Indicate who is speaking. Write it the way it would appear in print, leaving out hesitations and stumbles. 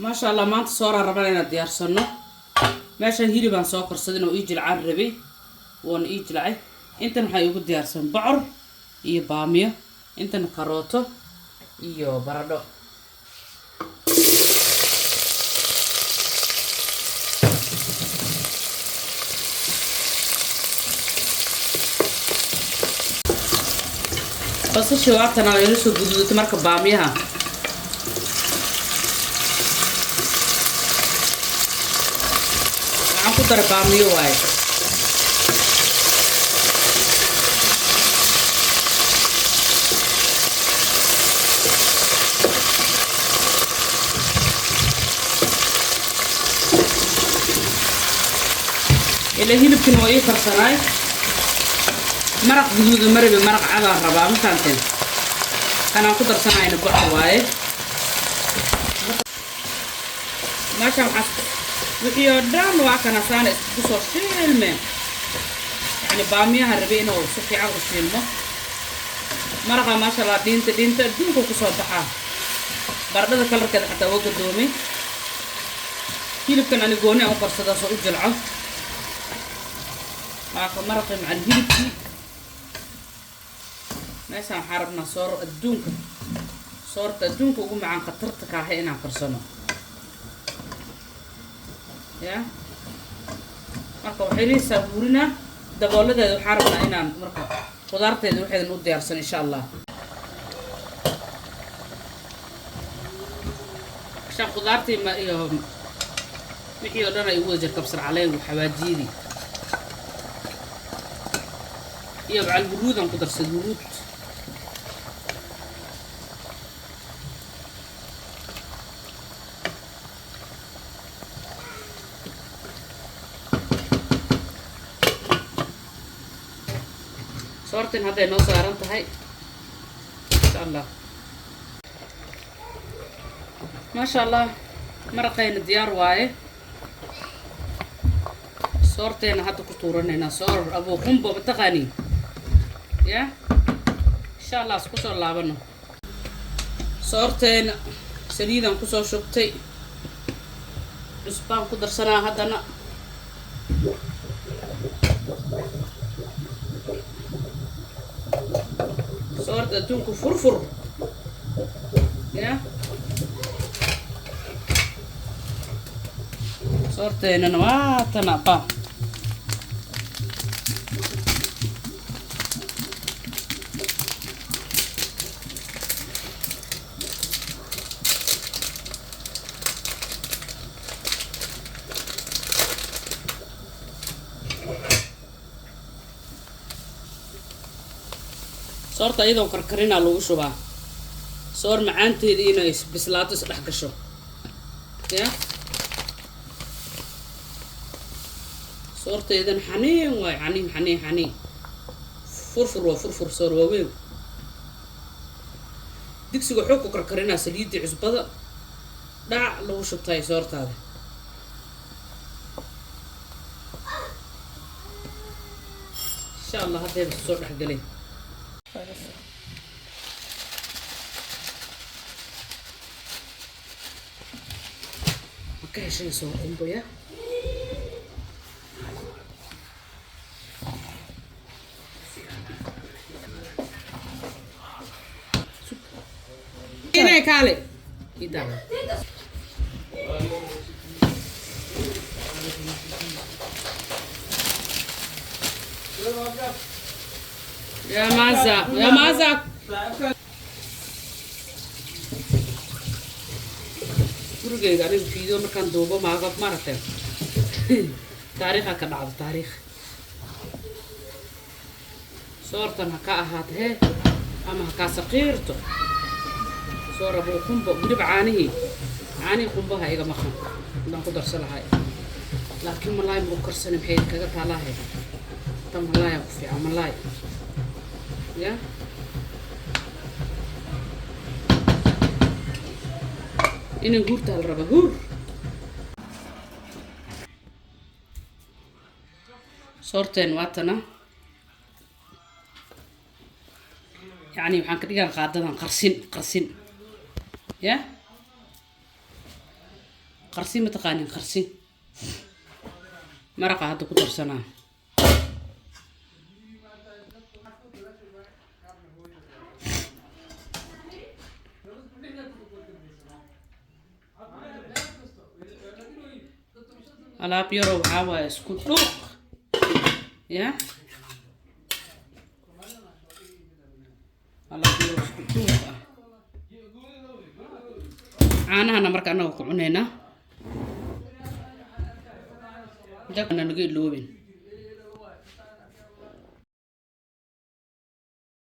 Speaker 1: ما شاء الله maanta soo rarabana diyaarsano meeshan hilibaan soo korsadin oo ii jilcaan rabay waan ii jilcay intan waxay ugu diyaarsan bocor iyo baamiyo intan karooto iyo baradho basasha waatana ay soo guduudto marka baamiyaha aan ku dar baamiyo waay إلى hilibkan waa ii karsanaay maraq guduud maraba maraq cad rabaa ma fahanteen kana ku darsanayna bocor waaye maasha Allah wixii oo dhan waa kana saan isku soo shiilmeen yani baamiyaha rabay inuu si fiican u shiilmo maraqa maasha Allah diinta adduunka ku soo baxaa baradhada kalarkeeda xataa waa gadoomay hilibkan ani gooni aan u karsada soo u jilco maraqi مع الهيلبكي meeshaan waxaan rabnaa soor adduunka soorta adduunka ugu macaan qatarta ka ah inaan karsano ya marka waxay leeyahay buurina dabooladeeda waxaan rabnaa inaan marka qudaarteeda waxaan u diyaarsan insha Allah عشان qudaartii ma iyo wixii oo dhan ay ugu jir kabsar caleen xawaajiidi iyo bacal buruud aan ku darsay buruud صورتين هذا نو سارن تهي ان شاء الله ما شاء الله مرقين ديار واي صورتين هذا كتورنا صور ابو قنبه بتقاني يا ان شاء الله اسكو سو لابنو صورتين سليدان كسو شبتي اسبان ku darsanaa hadana صورت adduunku furfur ya صورتين waa tanaba صورت ايضا كركرينا لو شوبا صور معانتيدي inay bislaato is dhex gasho ya صورتيدن حنين واي حنين فرفر صور واوي دكسيغو xoog ku karkarina saliid cusbada dhac lagu shubtay soortaada insha Allah hadee soo dhex galay اوكي شنو صور قنبويا هنا كالي كده يا مازا guriga anigu fiido markaan duubo maaga maratay taariikha ka dhacdo taariikh soortan ka ahaatee ama ka saqiirto soor abo qumbo midab caani qumbaha iga maqan inaan ku darsanahay laakiin malaay ma karsan maxay kaga taalahay tan malaay ku fiican malaay ya إن جورت على الرباجور صورتين واتنا يعني waxaan ka dhigan qaadadan qarsin ya قرصين متقانين قرصين مرقة هذا كتر سنة على بيرو عوا سكوتوك يا على بيرو سكوتوك أنا مركا أنا وكعنينا جاكنا نجي لوبين